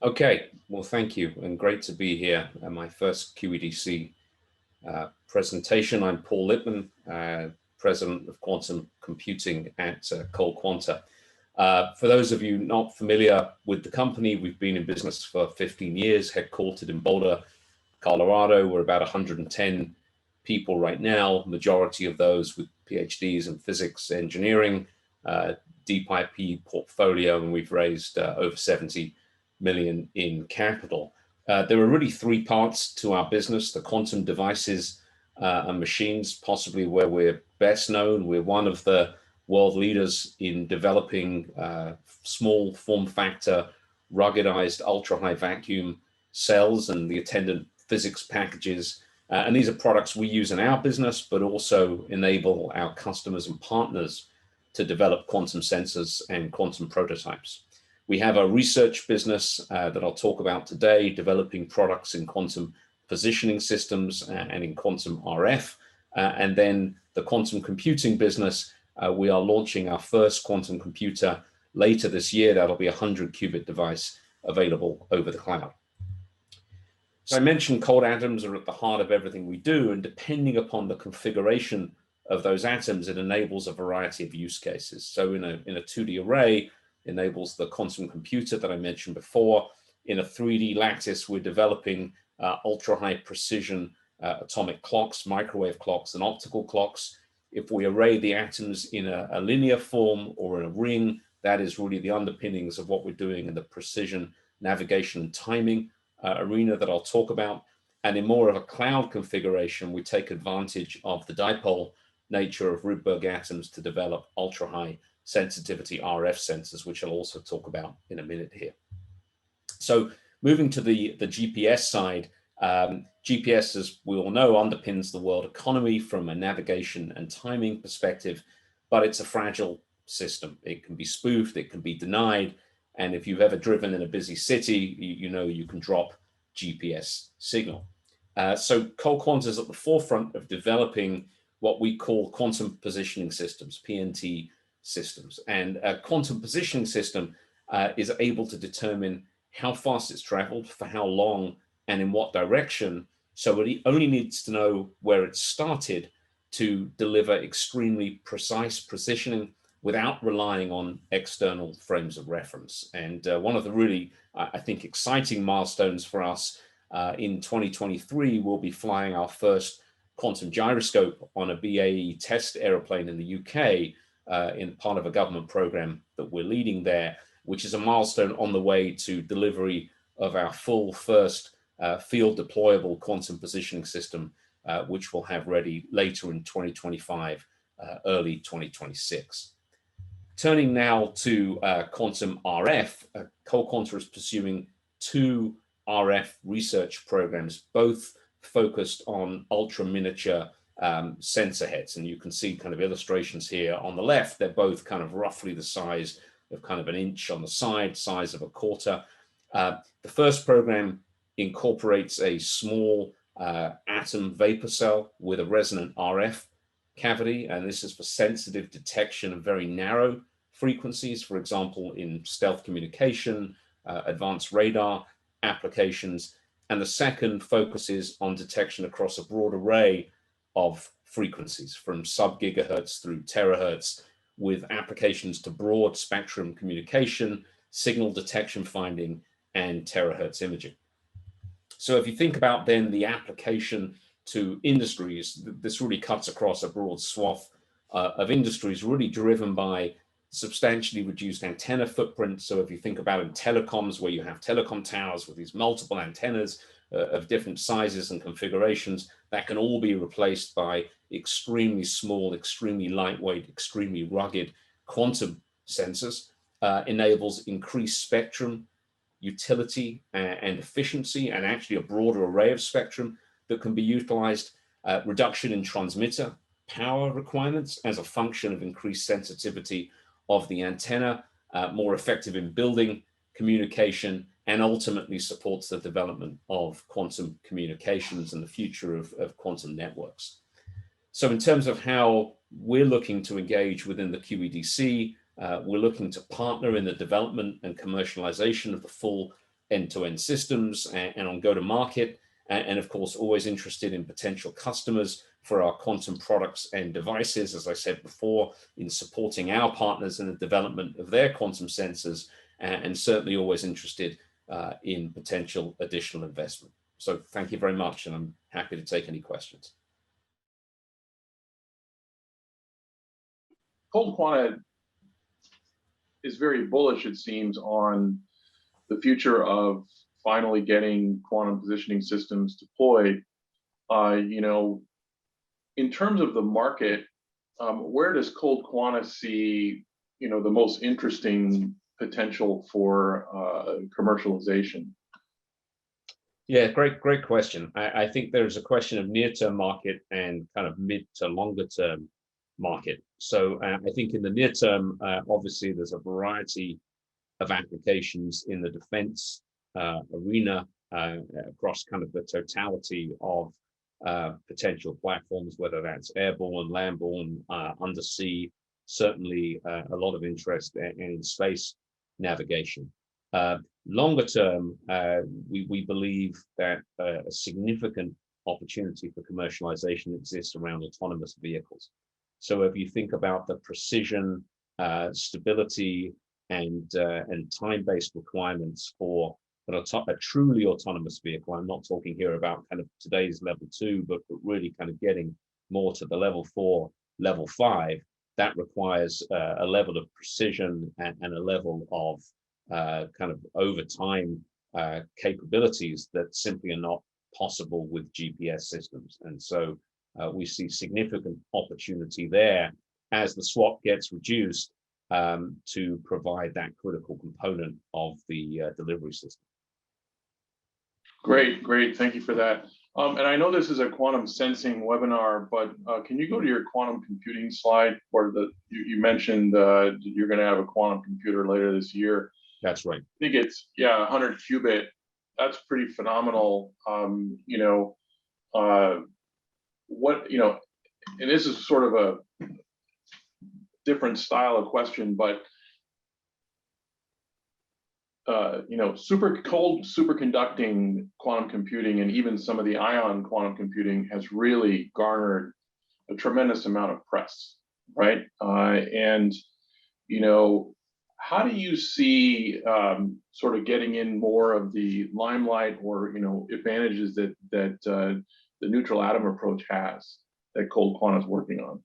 Okay, well, thank you, and great to be here at my first QED-C presentation. I'm Paul Lipman, President of Quantum Computing at ColdQuanta. For those of you not familiar with the company, we've been in business for 15 years, headquartered in Boulder, Colorado. We're about 110 people right now, majority of those with PhDs in physics, engineering, deep IP portfolio, and we've raised over 70 million in capital. There are really three parts to our business: the quantum devices and machines, possibly where we're best known. We're one of the world leaders in developing small form factor, ruggedized, ultra high vacuum cells and the attendant physics packages. And these are products we use in our business, but also enable our customers and partners to develop quantum sensors and quantum prototypes. We have a research business that I'll talk about today, developing products in quantum positioning systems and in quantum RF. And then the quantum computing business, we are launching our first quantum computer later this year. That'll be a 100-qubit device available over the cloud. So I mentioned cold atoms are at the heart of everything we do, and depending upon the configuration of those atoms, it enables a variety of use cases. So in a 2D array, enables the quantum computer that I mentioned before. In a 3D lattice, we're developing ultra high precision atomic clocks, microwave clocks, and optical clocks. If we array the atoms in a linear form or in a ring, that is really the underpinnings of what we're doing in the precision navigation and timing arena that I'll talk about. And in more of a cloud configuration, we take advantage of the dipole nature of Ryberg atoms to develop ultra high sensitivity RF sensors, which I'll also talk about in a minute here. So moving to the GPS side, GPS, as we all know, underpins the world economy from a navigation and timing perspective, but it's a fragile system. It can be spoofed, it can be denied, and if you've ever driven in a busy city, you know you can drop GPS signal. So ColdQuanta is at the forefront of developing what we call quantum positioning systems, PNT systems. And a quantum positioning system is able to determine how fast it's traveled, for how long, and in what direction. So it only needs to know where it started to deliver extremely precise positioning without relying on external frames of reference. And one of the really, I think, exciting milestones for us in 2023, we'll be flying our first quantum gyroscope on a BAE test aeroplane in the UK in part of a government program that we're leading there, which is a milestone on the way to delivery of our full first field deployable quantum positioning system, which we'll have ready later in 2025, early 2026. Turning now to quantum RF, ColdQuanta is pursuing two RF research programs, both focused on ultra miniature sensor heads. And you can see kind of illustrations here on the left. They're both kind of roughly the size of kind of an inch on the side, size of a quarter. The first program incorporates a small atom vapor cell with a resonant RF cavity, and this is for sensitive detection of very narrow frequencies, for example, in stealth communication, advanced radar applications. And the second focuses on detection across a broad array of frequencies from sub-gigahertz through terahertz, with applications to broad spectrum communication, signal detection finding, and terahertz imaging. So if you think about then the application to industries, this really cuts across a broad swath of industries, really driven by substantially reduced antenna footprint. So if you think about in telecoms, where you have telecom towers with these multiple antennas of different sizes and configurations, that can all be replaced by extremely small, extremely lightweight, extremely rugged quantum sensors, enables increased spectrum utility and efficiency, and actually a broader array of spectrum that can be utilized, reduction in transmitter power requirements as a function of increased sensitivity of the antenna, more effective in building communication, and ultimately supports the development of quantum communications and the future of quantum networks. So in terms of how we're looking to engage within the QED-C, we're looking to partner in the development and commercialization of the full end-to-end systems and on go-to-market, and of course, always interested in potential customers for our quantum products and devices, as I said before, in supporting our partners in the development of their quantum sensors, and certainly always interested in potential additional investment. So thank you very much, and I'm happy to take any questions. ColdQuanta is very bullish, it seems, on the future of finally getting quantum positioning systems deployed. You know, in terms of the market, where does ColdQuanta see, you know, the most interesting potential for commercialization? Yeah, great question. I think there's a question of near-term market and kind of mid to longer term market. So I think in the near term, obviously there's a variety of applications in the defense arena across kind of the totality of potential platforms, whether that's airborne, landborne, undersea, certainly a lot of interest in space navigation. Longer term, we believe that a significant opportunity for commercialization exists around autonomous vehicles. So if you think about the precision, stability, and time-based requirements for a truly autonomous vehicle, I'm not talking here about kind of today's level 2, but really kind of getting more to the level 4, level 5, that requires a level of precision and a level of kind of over time capabilities that simply are not possible with GPS systems. And so we see significant opportunity there as the SWaP gets reduced to provide that critical component of the delivery system. Great. Thank you for that. And I know this is a quantum sensing webinar, but can you go to your quantum computing slide where you mentioned you're going to have a quantum computer later this year? That's right. I think it's 100 qubit. That's pretty phenomenal. You know, and this is sort of a different style of question, but you know, cold superconducting quantum computing and even some of the ion quantum computing has really garnered a tremendous amount of press, right? And you know, how do you see sort of getting in more of the limelight or, you know, advantages that the neutral atom approach has that ColdQuanta is working on?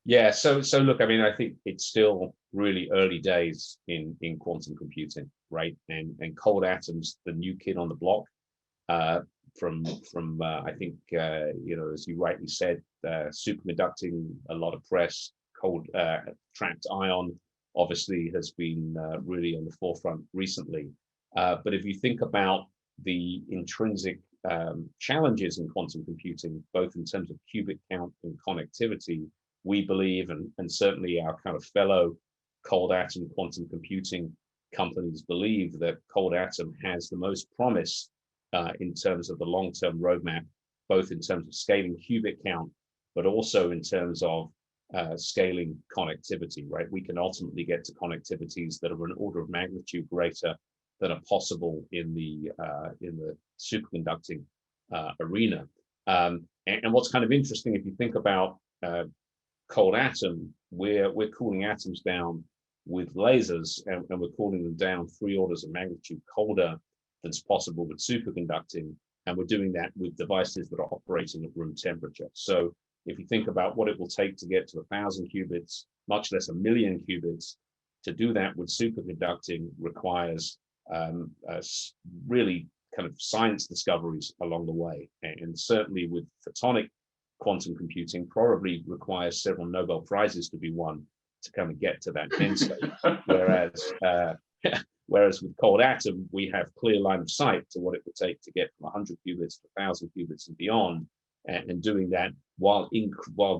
Yeah, so look, I mean, I think it's still really early days in quantum computing, right? And cold atoms, the new kid on the block, from I think you know, as you rightly said, superconducting, a lot of press. Cold trapped ion obviously has been really on the forefront recently. But if you think about the intrinsic challenges in quantum computing, both in terms of qubit count and connectivity, we believe, and certainly our kind of fellow cold atom quantum computing companies believe, that cold atom has the most promise in terms of the long-term roadmap, both in terms of scaling qubit count, but also in terms of scaling connectivity, right? We can ultimately get to connectivities that are an order of magnitude greater than are possible in the superconducting arena. And what's kind of interesting, if you think about cold atom, we're cooling atoms down with lasers, and we're cooling them down 3 orders of magnitude colder than's possible with superconducting, and we're doing that with devices that are operating at room temperature. So if you think about what it will take to get to 1,000 qubits, much less 1,000,000 qubits, to do that with superconducting requires really kind of science discoveries along the way. And certainly with photonic quantum computing probably requires several Nobel Prizes to be won to kind of get to that end state. Whereas with cold atom, we have clear line of sight to what it would take to get from 100 qubits to 1,000 qubits and beyond, and doing that while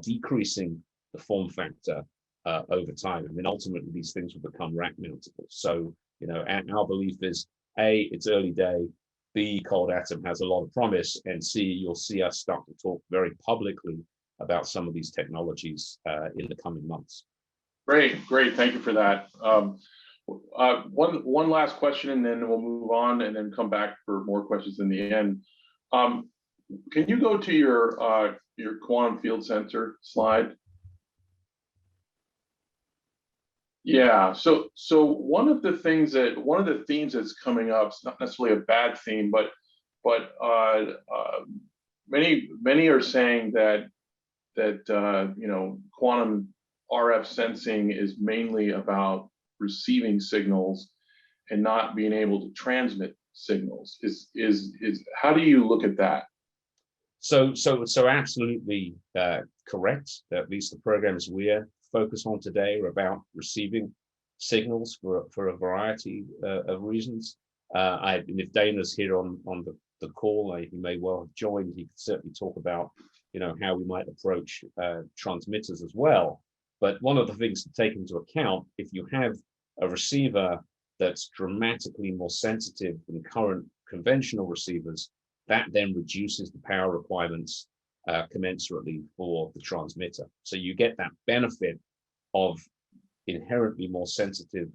decreasing the form factor over time. I mean, ultimately, these things will become rack mountable. So, you know, and our belief is, A, it's early day, B, cold atom has a lot of promise, and C, you'll see us start to talk very publicly about some of these technologies in the coming months. Great. Thank you for that. One last question, and then we'll move on, and then come back for more questions in the end. Can you go to your quantum field sensor slide? Yeah. So one of the themes that's coming up, it's not necessarily a bad theme, but many are saying that quantum RF sensing is mainly about receiving signals and not being able to transmit signals. How do you look at that? So absolutely correct. At least the programs we're focused on today are about receiving signals for a variety of reasons. If Dana's here on the call, he may well have joined. He could certainly talk about how we might approach transmitters as well. But one of the things to take into account, if you have a receiver that's dramatically more sensitive than current conventional receivers, that then reduces the power requirements commensurately for the transmitter. So you get that benefit of inherently more sensitive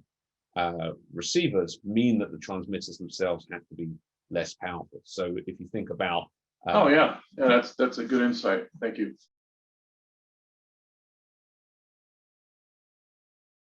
receivers mean that the transmitters themselves have to be less powerful. So if you think about oh yeah, that's a good insight. Thank you.